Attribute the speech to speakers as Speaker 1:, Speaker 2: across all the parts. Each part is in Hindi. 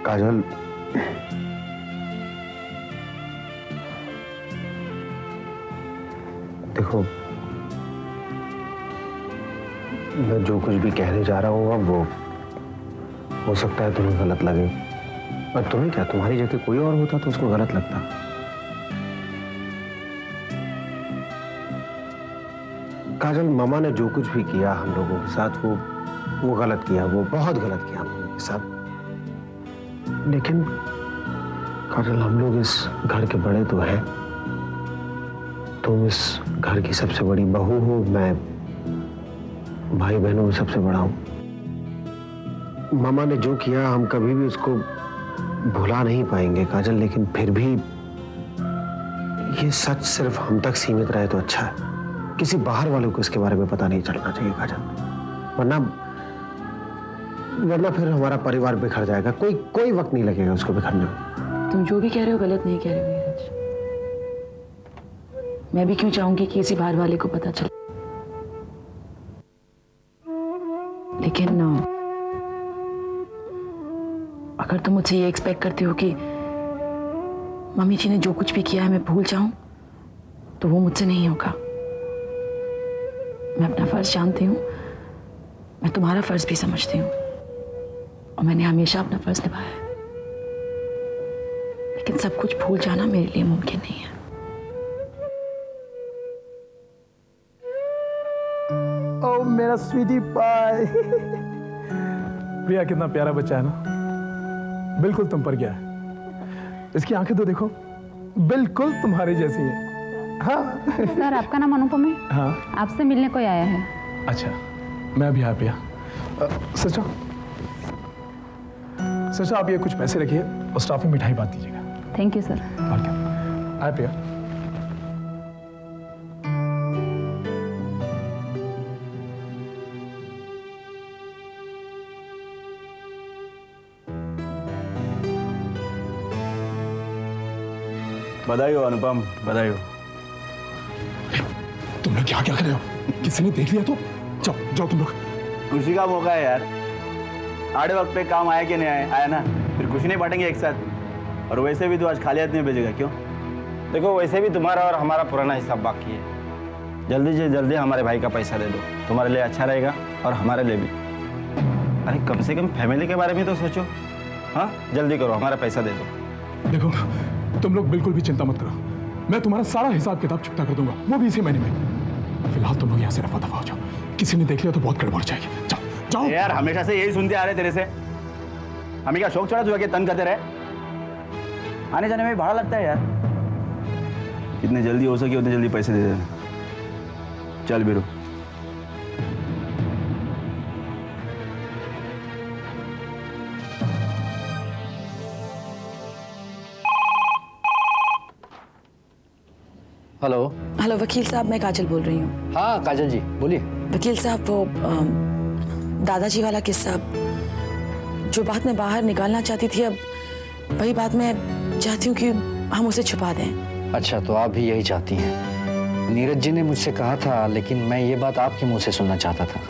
Speaker 1: काजल, देखो मैं जो कुछ भी कहने जा रहा हूँ अब वो हो सकता है तुम्हें गलत लगे, पर तुम्हें क्या, तुम्हारी जगह कोई और होता तो उसको गलत लगता। काजल, मामा ने जो कुछ भी किया हम लोगों के साथ वो गलत किया, वो बहुत गलत किया हम लोगों के साथ। लेकिन काजल, हम लोग इस घर के बड़े तो हैं, तुम इस घर की सबसे बड़ी बहू हो, मैं भाई बहनों में सबसे बड़ा हूं। मामा ने जो किया हम कभी भी उसको भुला नहीं पाएंगे काजल, लेकिन फिर भी ये सच सिर्फ हम तक सीमित रहे तो अच्छा है। किसी बाहर वालों को इसके बारे में पता नहीं चलना चाहिए काजल, वरना फिर हमारा परिवार बिखर जाएगा। कोई वक्त नहीं लगेगा उसको बिखरने में।
Speaker 2: तुम जो भी कह रहे हो गलत नहीं कह रहे हो नीरज। मैं भी क्यों चाहूंगी कि किसी बाहर वाले को पता चले, लेकिन अगर तुम मुझसे ये एक्सपेक्ट करते हो कि मम्मी जी ने जो कुछ भी किया है मैं भूल जाऊं, तो वो मुझसे नहीं होगा। मैं अपना फर्ज जानती हूँ, मैं तुम्हारा फर्ज भी समझती हूँ, और मैंने हमेशा अपना फर्ज निभाया है। लेकिन सब कुछ भूल जाना मेरे लिए मुमकिन नहीं है।
Speaker 3: ओ मेरा स्वीटी पाई। प्रिया कितना प्यारा बच्चा है ना, बिल्कुल तुम पर गया है। इसकी आंखें तो देखो, बिल्कुल तुम्हारी जैसी है। हाँ
Speaker 4: सर, आपका नाम अनुपम है?
Speaker 3: हाँ।
Speaker 4: आपसे मिलने कोई आया है।
Speaker 3: अच्छा, मैं भी आया प्रिया। सचा सचा, आप ये कुछ पैसे रखिए और स्टाफ में मिठाई बांट दीजिएगा।
Speaker 4: Thank you sir.
Speaker 3: और क्या, आया प्रिया।
Speaker 5: बधाई हो अनुपम, बधाई हो।
Speaker 3: तुम लोग क्या कर रहे हो? किसी ने देख लिया तो जाओ जाओ तुम लोग।
Speaker 5: खुशी का मौका है यार, आड़े वक्त पे काम आया कि नहीं आया, आया ना, फिर खुशी नहीं बांटेंगे एक साथ। और वैसे भी तू आज खाली हाथ नहीं भेजेगा, क्यों? देखो वैसे भी तुम्हारा और हमारा पुराना हिसाब बाकी है। जल्दी से जल्दी हमारे भाई का पैसा दे दो, तुम्हारे लिए अच्छा रहेगा और हमारे लिए भी। अरे कम से कम फैमिली के बारे में तो सोचो। हाँ जल्दी करो, हमारा पैसा दे दो।
Speaker 3: देखो तुम लोग बिल्कुल भी चिंता मत करो, मैं तुम्हारा सारा हिसाब किताब चुकता कर दूंगा, वो भी इसी महीने में। फिलहाल तुम लोग यहाँ से रफा दफा हो जाओ, किसी ने देख लिया तो बहुत गड़बड़ जाएगी। जाओ जाओ।
Speaker 5: यार हमेशा से यही सुनते आ रहे तेरे से, हमें क्या शौक चढ़ा तुझे कि तंग करते रहे? आने जाने में भी भाड़ा लगता है यार। जितने जल्दी हो सके उतने जल्दी पैसे दे देना। चल बीरू।
Speaker 6: हेलो।
Speaker 2: हेलो वकील साहब, मैं काजल बोल रही हूँ।
Speaker 6: हाँ काजल जी बोलिए।
Speaker 2: वकील साहब, वो दादाजी वाला किस्सा, जो बात मैं बाहर निकालना चाहती थी, अब वही बात मैं चाहती हूँ कि हम उसे छुपा दें।
Speaker 6: अच्छा, तो आप भी यही चाहती हैं? नीरज जी ने मुझसे कहा था, लेकिन मैं ये बात आपके मुंह से सुनना चाहता था।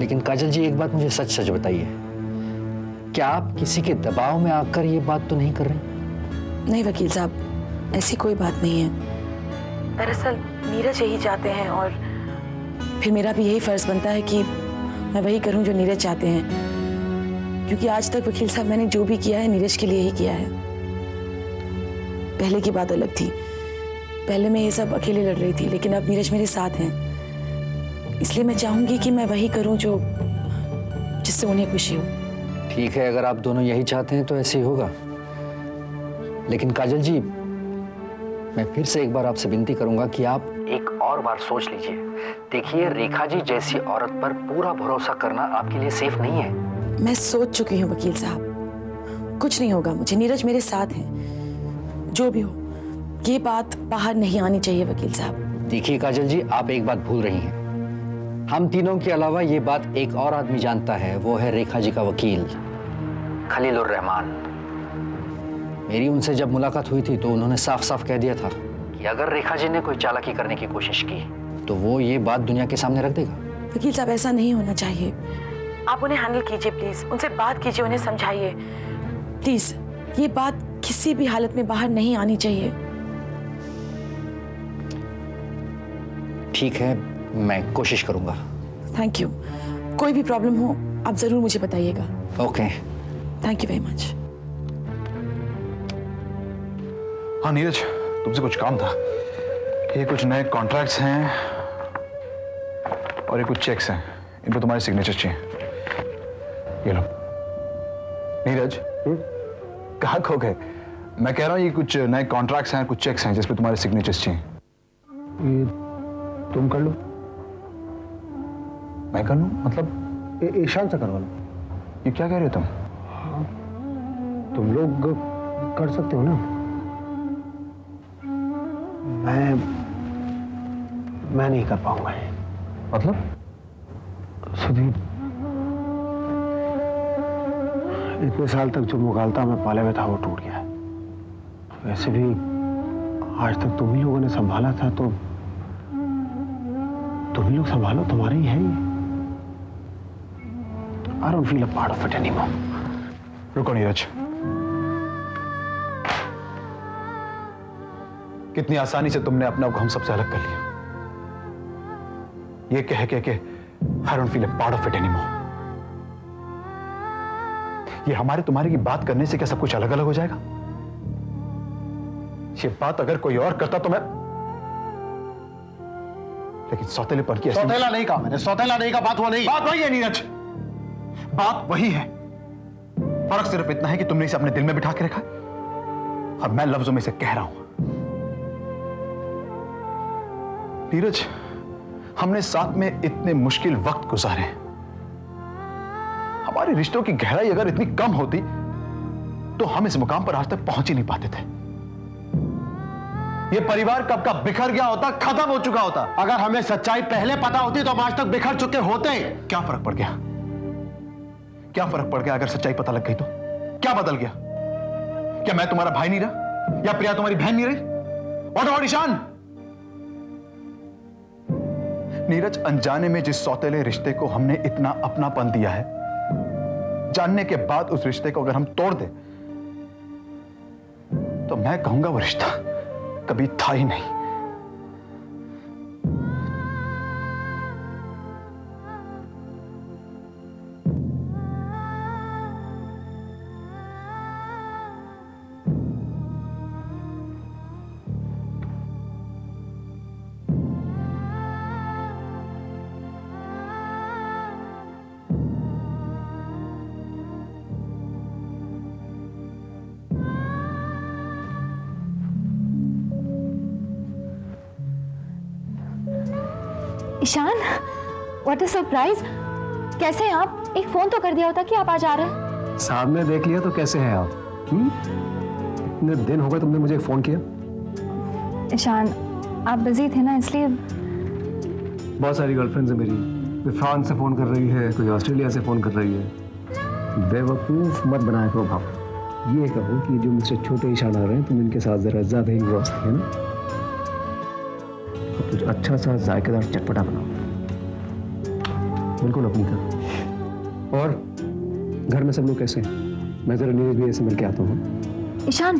Speaker 6: लेकिन काजल जी एक बात मुझे सच सच बताइए, क्या आप किसी के दबाव में आकर ये बात तो नहीं कर रही?
Speaker 2: नहीं वकील साहब, ऐसी कोई बात नहीं है। दरअसल नीरज यही चाहते हैं, और फिर मेरा भी यही फर्ज बनता है कि मैं वही करूं जो नीरज चाहते हैं। क्योंकि आज तक वकील साहब मैंने जो भी किया है नीरज के लिए ही किया है। पहले की बात अलग थी, पहले मैं ये सब अकेले लड़ रही थी, लेकिन अब नीरज मेरे साथ हैं। इसलिए मैं चाहूंगी कि मैं वही करूं जो जिससे उन्हें खुशी हो।
Speaker 6: ठीक है, अगर आप दोनों यही चाहते हैं तो ऐसे ही होगा। लेकिन काजल जी, मैं फिर से एक बार आपसे विनती करूंगा कि आप एक और बार सोच लीजिए। देखिए, रेखा जी जैसी औरत पर पूरा भरोसा करना आपके लिए सेफ नहीं है।
Speaker 2: मैं सोच चुकी हूँ वकील साहब, कुछ नहीं होगा मुझे। नीरज मेरे साथ हैं, जो भी हो ये बात बाहर नहीं आनी चाहिए वकील साहब।
Speaker 6: देखिए काजल जी, आप एक बात भूल रही हैं। हम तीनों के अलावा ये बात एक और आदमी जानता है, वो है रेखा जी का वकील खलीलुर रहमान। मेरी उनसे जब मुलाकात हुई थी तो उन्होंने साफ साफ कह दिया था कि अगर रेखा जी ने कोई चालाकी करने की कोशिश की तो वो ये बात दुनिया के सामने रख देगा।
Speaker 2: वकील साहब, ऐसा नहीं होना चाहिए। आप उन्हें हैंडल कीजिए प्लीज, उनसे बात कीजिए, उन्हें समझाइए। प्लीज ये बात किसी भी हालत में बाहर नहीं आनी चाहिए।
Speaker 6: ठीक है, मैं कोशिश करूंगा।
Speaker 2: Thank you. कोई भी प्रॉब्लम हो आप जरूर मुझे बताइएगा।
Speaker 6: Okay.
Speaker 2: Thank you very much.
Speaker 7: हाँ नीरज, तुमसे कुछ काम था। ये कुछ नए कॉन्ट्रैक्ट्स हैं और ये कुछ चेक्स हैं, इन पर तुम्हारे सिग्नेचर चाहिए। ये लो। नीरज, कहाँ खो गए? मैं कह रहा हूँ ये कुछ नए कॉन्ट्रैक्ट्स हैं, कुछ चेक्स हैं जिस पे तुम्हारे सिग्नेचर्स चाहिए।
Speaker 1: ये तुम कर लो।
Speaker 7: मैं कर लूँ? मतलब
Speaker 1: ईशान से करवा लो।
Speaker 7: ये क्या कह रहे हो तुम?
Speaker 1: तुम लोग कर सकते हो ना। मैं नहीं कर पाऊंगा।
Speaker 7: मतलब?
Speaker 1: सुधीर, इतने साल तक जो मुगालता मैं पाले में था वो टूट गया है। वैसे भी आज तक तुम ही लोगों ने संभाला था, तो तुम ही लोग संभालो, तुम्हारे ही है ये। I don't feel a part of it anymore.
Speaker 7: रुको नीरज, कितनी आसानी से तुमने अपने आप को हम सबसे अलग कर लिया। ये कह के I don't feel a part of it anymore. ये हमारे तुम्हारे की बात करने से क्या सब कुछ अलग अलग हो जाएगा? ये बात अगर कोई और करता तो मैं, लेकिन सौतेलेपन की
Speaker 1: सौतेला नहीं कहा मैंने, सौतेला नहीं कहा, बात वो नहीं।
Speaker 7: बात वही है नीरज, बात वही है। फर्क सिर्फ इतना है कि तुमने इसे अपने दिल में बिठा के रखा और मैं लफ्जों में इसे कह रहा हूं। नीरज, हमने साथ में इतने मुश्किल वक्त गुजारे। हमारे रिश्तों की गहराई अगर इतनी कम होती तो हम इस मुकाम पर आज तक पहुंच ही नहीं पाते थे। ये परिवार कब का बिखर गया होता, खत्म हो चुका होता।
Speaker 1: अगर हमें सच्चाई पहले पता होती तो हम आज तक बिखर चुके होते।
Speaker 7: क्या फर्क पड़ गया? क्या फर्क पड़ गया अगर सच्चाई पता लग गई तो? क्या बदल गया? क्या मैं तुम्हारा भाई नहीं रहा या प्रिया तुम्हारी बहन नहीं रही? What about Ishan? नीरज, अनजाने में जिस सौतेले रिश्ते को हमने इतना अपनापन दिया है, जानने के बाद उस रिश्ते को अगर हम तोड़ दें तो मैं कहूंगा वो रिश्ता कभी था ही नहीं।
Speaker 8: Ishaan, what a surprise. कैसे हैं आप? एक फोन तो कर दिया होता कि आप आज आ रहे हैं।
Speaker 1: साहब ने देख लिया तो कैसे हैं आप? इतने दिन हो गए तुमने मुझे फोन किया।
Speaker 8: ईशान, आप बिजी थे ना, इसलिए।
Speaker 1: बहुत सारी गर्लफ्रेंड्स है मेरी, कोई फ्रांस से फोन कर रही है, कोई ऑस्ट्रेलिया से फोन कर रही है। बेवकूफ मत बनाया करो भाव। ये कहो कि जो मिस्टर छोटे ईशान आ रहे हैं तुम इनके साथ जरा ज्यादा ही इंग्रॉस थे ना। अब कुछ अच्छा सा जायकेदार चटपटा बनाओ, बिल्कुल अपनी तरह। और घर में सब लोग कैसे हैं? मैं जरा नीरज भैया से मिल के आता हूँ।
Speaker 8: ईशान,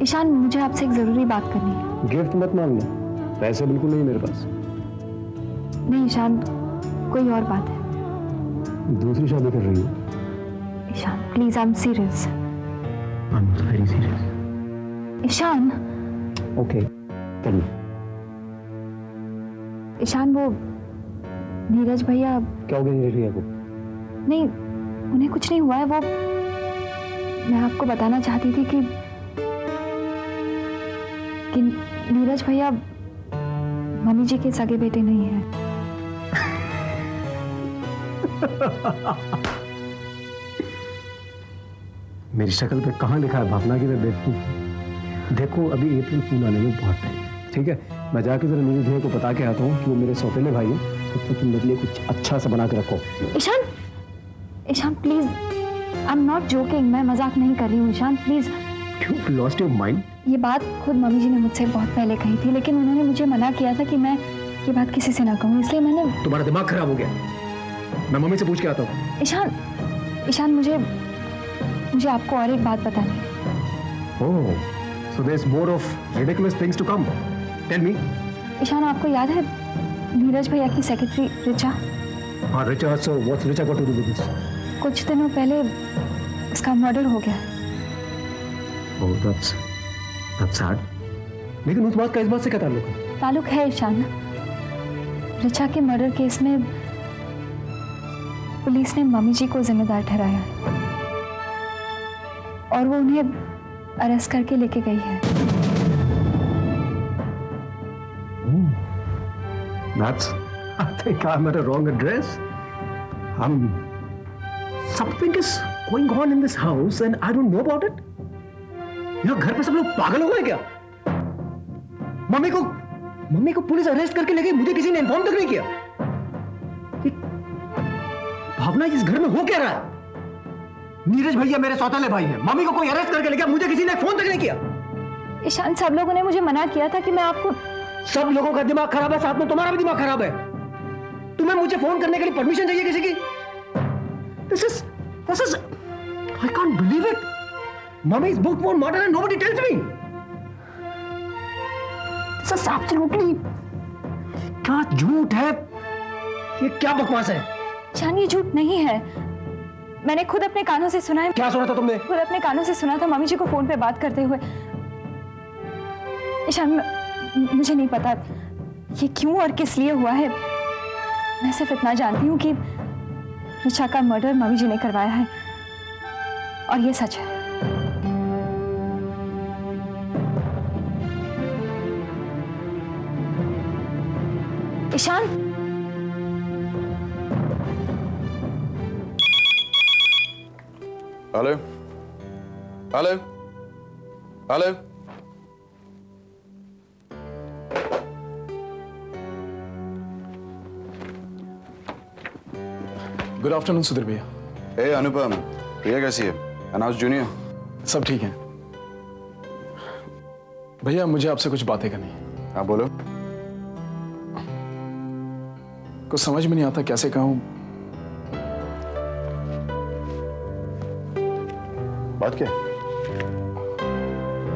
Speaker 8: ईशान, मुझे आपसे एक जरूरी बात करनी है।
Speaker 1: गिफ्ट मत मांगना, पैसे बिल्कुल नहीं मेरे पास।
Speaker 8: नहीं ईशान, कोई और बात है।
Speaker 1: दूसरी शादी कर रही हो?
Speaker 8: Ishaan please, I am serious.
Speaker 1: I am very serious.
Speaker 8: Ishaan.
Speaker 1: Okay, tell me.
Speaker 8: Ishaan, वो नीरज भैया।
Speaker 1: क्या हो गया नीरज भैया को?
Speaker 8: नहीं, उन्हें कुछ नहीं हुआ है। वो, मैं आपको बताना चाहती थी कि नीरज भैया मम्मी जी के सगे बेटे नहीं हैं।
Speaker 1: मेरी शक्ल पे कहाँ लिखा है भावना की मैं बेवकूफ हूँ? देखो अभी अप्रैल फूल आने में बहुत टाइम है, ठीक है? मैं जाके जरा नीरज भैया को बता के आता हूँ कि वो मेरे सौतेले भाई हैं, तब तक तुम मेरे लिए कुछ अच्छा सा बना के रखो।
Speaker 8: Ishaan, Ishaan please, I am not joking, मैं मजाक नहीं कर रही हूँ। Ishaan please.
Speaker 1: You lost your mind?
Speaker 8: ये बात खुद मम्मी जी ने मुझसे बहुत पहले कही थी, लेकिन उन्होंने मुझे मना किया था कि मैं ये बात किसी से ना कहूँ, इसलिए मैंने।
Speaker 1: तुम्हारा दिमाग खराब हो गया, मैं मम्मी से पूछ के आता हूँ।
Speaker 8: ईशान, ईशान मुझे मुझे आपको और एक बात बतानी है।
Speaker 1: Oh, so there's more of ridiculous things to come. Tell me.
Speaker 8: Ishan, आपको याद है नीरज भैया की सेक्रेटरी रिचा?
Speaker 1: हाँ, Richa. So what's Richa got to do with this?
Speaker 8: कुछ दिनों पहले उसका मर्डर हो गया।
Speaker 1: Oh, that's sad. लेकिन उस बात का इस बात से क्या ताल्लुक है?
Speaker 8: ताल्लुक है ईशान। रिचा के मर्डर केस में पुलिस ने मम्मी जी को जिम्मेदार ठहराया है और वो उन्हें अरेस्ट करके लेके गई है।
Speaker 1: I think I'm at a wrong address. Something is going on in this house and I don't know about it. यहाँ घर पे सब लोग पागल हो गए क्या? मम्मी को पुलिस अरेस्ट करके ले गई, मुझे किसी ने इन्फॉर्म तक नहीं किया। भावना, इस घर में हो क्या रहा है? नीरज भैया मेरे सौतेले भाई हैं, मम्मी को कोई अरेस्ट करके ले गया, मुझे किसी ने फोन तक नहीं किया।
Speaker 8: ईशान, सब लोगों ने मुझे मना किया था कि मैं आपको।
Speaker 1: सब लोगों का दिमाग खराब है, साथ में तुम्हारा भी दिमाग खराब है। तुम्हें मुझे फोन करने के लिए परमिशन चाहिए किसी की? This is I can't believe it. Mummy is booked for murder and nobody tells me. This is absolutely क्या झूठ है? ये क्या बकवास है?
Speaker 8: ईशान, ये झूठ नहीं है। मैंने खुद अपने कानों से सुना है।
Speaker 1: क्या सुना था तुमने?
Speaker 8: खुद अपने कानों से सुना था मम्मी जी को फोन पे बात करते हुए। ईशान, मुझे नहीं पता ये क्यों और किस लिए हुआ है। मैं सिर्फ इतना जानती हूँ कि रिचा का मर्डर मम्मी जी ने करवाया है और ये सच है। Ishaan,
Speaker 7: hello hello hello.
Speaker 3: Good afternoon Sudhir भैया।
Speaker 7: ए अनुपम, प्रिया कैसी है? अनाज जूनियर
Speaker 3: सब ठीक है भैया, मुझे आपसे कुछ बातें करनी है।
Speaker 7: हाँ बोलो।
Speaker 3: कुछ समझ में नहीं आता कैसे कहूं।
Speaker 7: बात क्या?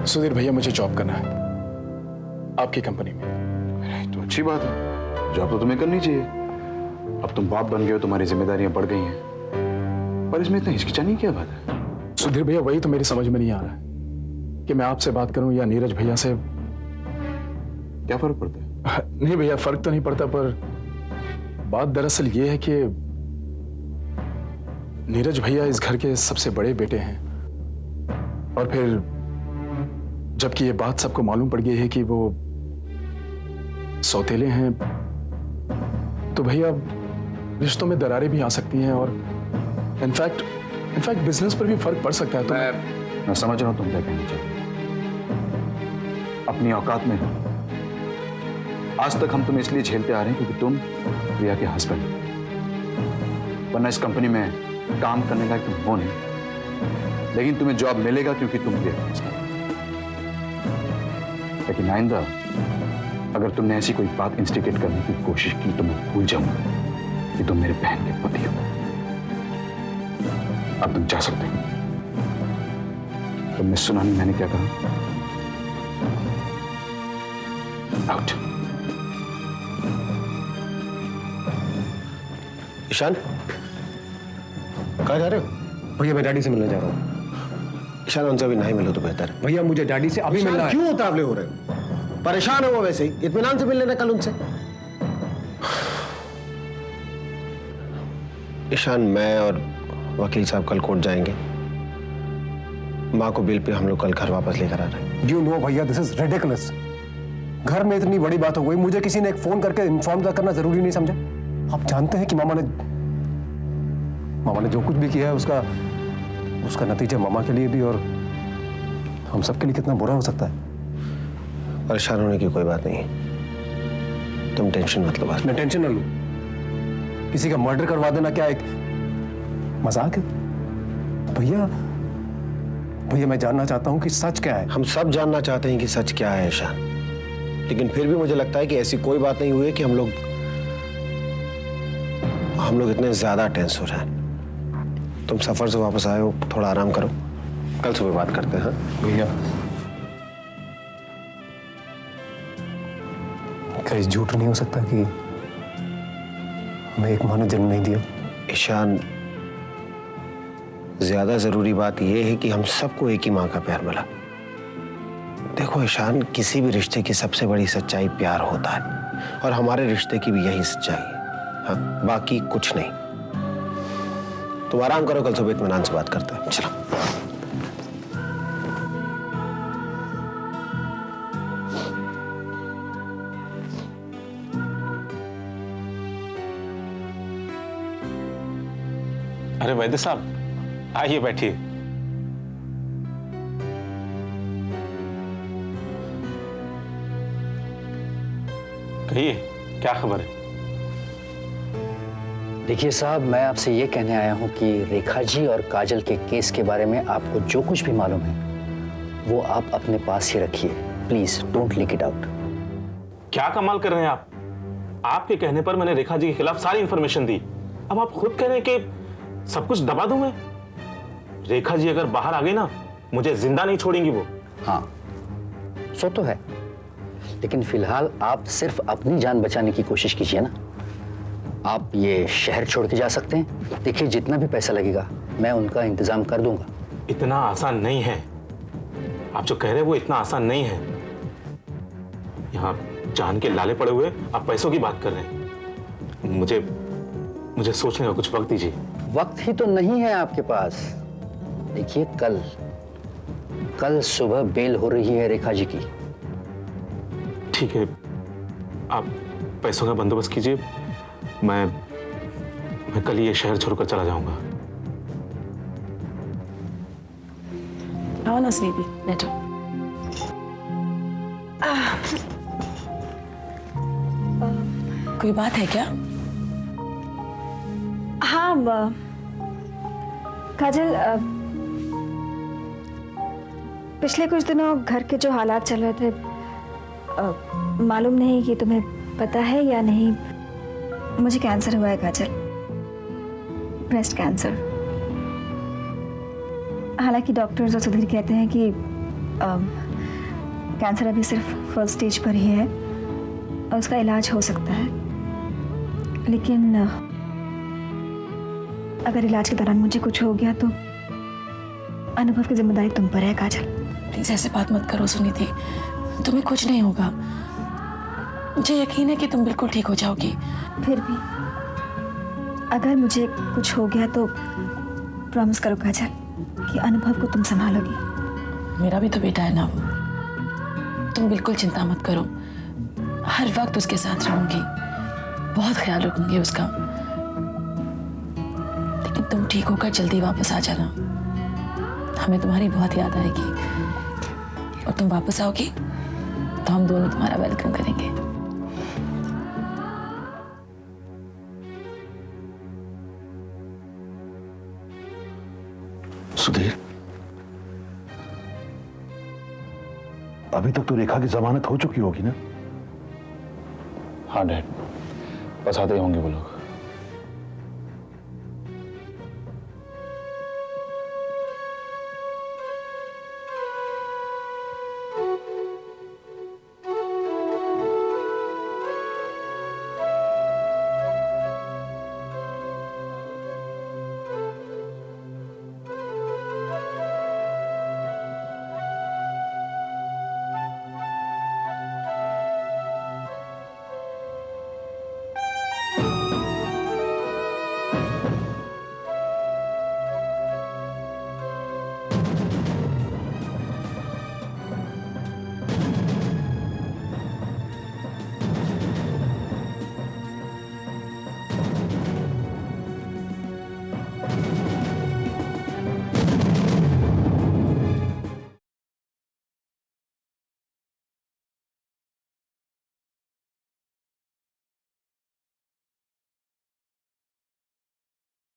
Speaker 3: सुधीर भैया, मुझे जॉब करना है आपकी कंपनी में।
Speaker 7: अरे तो अच्छी बात है, जॉब तो तुम्हें करनी चाहिए। अब तुम बाप बन गए हो, तुम्हारी जिम्मेदारियां बढ़ गई हैं, पर इसमें इतना हिचकिचाने की क्या बात है?
Speaker 3: सुधीर भैया, वही तो मेरी समझ में नहीं आ रहा है कि मैं आपसे बात करूं या नीरज भैया से।
Speaker 7: क्या फर्क पड़ता है?
Speaker 3: नहीं भैया, फर्क तो नहीं पड़ता, पर बात दरअसल ये है कि नीरज भैया इस घर के सबसे बड़े बेटे हैं और फिर जबकि ये बात सबको मालूम पड़ गई है कि वो सौतेले हैं, तो भैया रिश्तों में दरारें भी आ सकती हैं और इनफैक्ट बिजनेस पर भी फर्क पड़ सकता है। तो
Speaker 7: मैं समझ रहा हूं तुम क्या कहना चाहते हो। अपनी औकात में हो। आज तक हम तुम्हें इसलिए झेलते आ रहे हैं क्योंकि तुम प्रिया के हस्बैंड हो, वरना इस कंपनी में काम करने लायक तुम हो नहीं। लेकिन तुम्हें जॉब मिलेगा क्योंकि तुम प्रिया के हस्बैंड हो। लेकिन आइंदा अगर तुमने ऐसी कोई बात इंस्टिगेट करने की कोशिश की तो मैं भूल जाऊंगा कि तुम मेरे बहन के पति हो। अब तुम जा सकते हो। तुमने सुना नहीं मैंने क्या कहा? आउट।
Speaker 1: ईशान, कहाँ जा रहे हो? भैया, मैं डैडी से मिलने जा रहा हूँ। ईशान, उनसे अभी नहीं मिलो तो बेहतर है।
Speaker 3: भैया, मुझे डैडी से अभी मिलना है।
Speaker 1: क्यों उतावले हो रहे हो? परेशान है वो वैसे ही, इत्मीनान से मिल लेना कल उनसे। ईशान, मैं और वकील साहब कल कोर्ट जाएंगे। माँ को बिल पे हम लोग कल घर वापस लेकर आ रहे हैं।
Speaker 9: You know भैया, this is ridiculous. घर में इतनी बड़ी बात हो गई, मुझे किसी ने एक फोन करके इन्फॉर्म करना जरूरी नहीं समझा? आप जानते हैं कि मामा ने जो कुछ भी किया है उसका नतीजा मामा के लिए भी और हम सबके लिए कितना बुरा हो सकता है।
Speaker 1: परेशान होने की कोई बात नहीं है, तुम टेंशन मत लो। बस
Speaker 9: मैं टेंशन ना लूं। किसी का मर्डर करवा देना क्या एक मजाक है? भैया, मैं जानना चाहता हूं कि सच क्या है।
Speaker 1: हम सब जानना चाहते हैं कि सच क्या है ईशान, लेकिन फिर भी मुझे लगता है कि ऐसी कोई बात नहीं हुई है कि हम लोग इतने ज्यादा टेंस हो रहे हैं। तुम सफर से वापस आए हो, थोड़ा आराम करो, कल सुबह बात करते हैं। हाँ
Speaker 9: भैया क्या इस झूठ नहीं हो सकता कि हमें एक माँ ने जन्म नहीं दिया?
Speaker 1: ईशान, ज्यादा जरूरी बात यह है कि हम सबको एक ही माँ का प्यार मिला। देखो ईशान, किसी भी रिश्ते की सबसे बड़ी सच्चाई प्यार होता है और हमारे रिश्ते की भी यही सच्चाई है। हाँ, बाकी कुछ नहीं। तुम आराम करो, कल सुबह इत्मीनान से बात करते हैं। चलो।
Speaker 10: अरे वैद्य साहब, आइए बैठिए। कहिए, क्या खबर है?
Speaker 6: देखिए साहब, मैं आपसे ये कहने आया हूँ कि रेखा जी और काजल के केस के बारे में आपको जो कुछ भी मालूम है वो आप अपने पास ही रखिए। Please don't leak it out.
Speaker 10: क्या कमाल कर रहे हैं आप? आपके कहने पर मैंने रेखा जी के खिलाफ सारी इंफॉर्मेशन दी। अब आप खुद कह रहे हैं कि सब कुछ दबा दूं मैं? रेखा जी अगर बाहर आ गई ना, मुझे जिंदा नहीं छोड़ेंगी वो।
Speaker 6: हाँ, सो तो है, लेकिन फिलहाल आप सिर्फ अपनी जान बचाने की कोशिश कीजिए ना। आप ये शहर छोड़ के जा सकते हैं। देखिए, जितना भी पैसा लगेगा मैं उनका इंतजाम कर दूंगा।
Speaker 10: इतना आसान नहीं है। आप जो कह रहे हैं वो इतना आसान नहीं है। यहाँ जान के लाले पड़े हुए आप पैसों की बात कर रहे हैं। मुझे सोचने का कुछ वक्त दीजिए।
Speaker 6: वक्त ही तो नहीं है आपके पास। देखिए, कल सुबह बेल हो रही है रेखा जी की।
Speaker 10: ठीक है, आप पैसों का बंदोबस्त कीजिए। मैं कल ये शहर छोड़कर चला जाऊंगा।
Speaker 2: आओ ना स्वीटी, बैठो। कोई बात है क्या?
Speaker 8: हाँ काजल, पिछले कुछ दिनों घर के जो हालात चल रहे थे, मालूम नहीं कि तुम्हें पता है या नहीं, मुझे कैंसर हुआ है काजल, ब्रेस्ट कैंसर। हालांकि डॉक्टर्स और सुधीर कहते हैं कि कैंसर अभी सिर्फ फर्स्ट स्टेज पर ही है और उसका इलाज हो सकता है, लेकिन अगर इलाज के दौरान मुझे कुछ हो गया तो अनुभव की जिम्मेदारी तुम पर है काजल।
Speaker 2: प्लीज ऐसे बात मत करो सुनीति, तुम्हें कुछ नहीं होगा। मुझे यकीन है कि तुम बिल्कुल ठीक हो जाओगी।
Speaker 8: फिर भी अगर मुझे कुछ हो गया तो प्रॉमिस करो काजल कि अनुभव को तुम संभालोगी।
Speaker 2: मेरा भी तो बेटा है ना वो। तुम बिल्कुल चिंता मत करो, हर वक्त उसके साथ रहूंगी, बहुत ख्याल रखूंगी उसका। लेकिन तुम ठीक होकर जल्दी वापस आ जाना, हमें तुम्हारी बहुत याद आएगी। और तुम वापस आओगी तो हम दोनों तुम्हारा वेलकम करेंगे।
Speaker 11: सुधीर, अभी तक तो रेखा की जमानत हो चुकी होगी ना?
Speaker 7: हाँ डैड, बस आते ही होंगे वो लोग।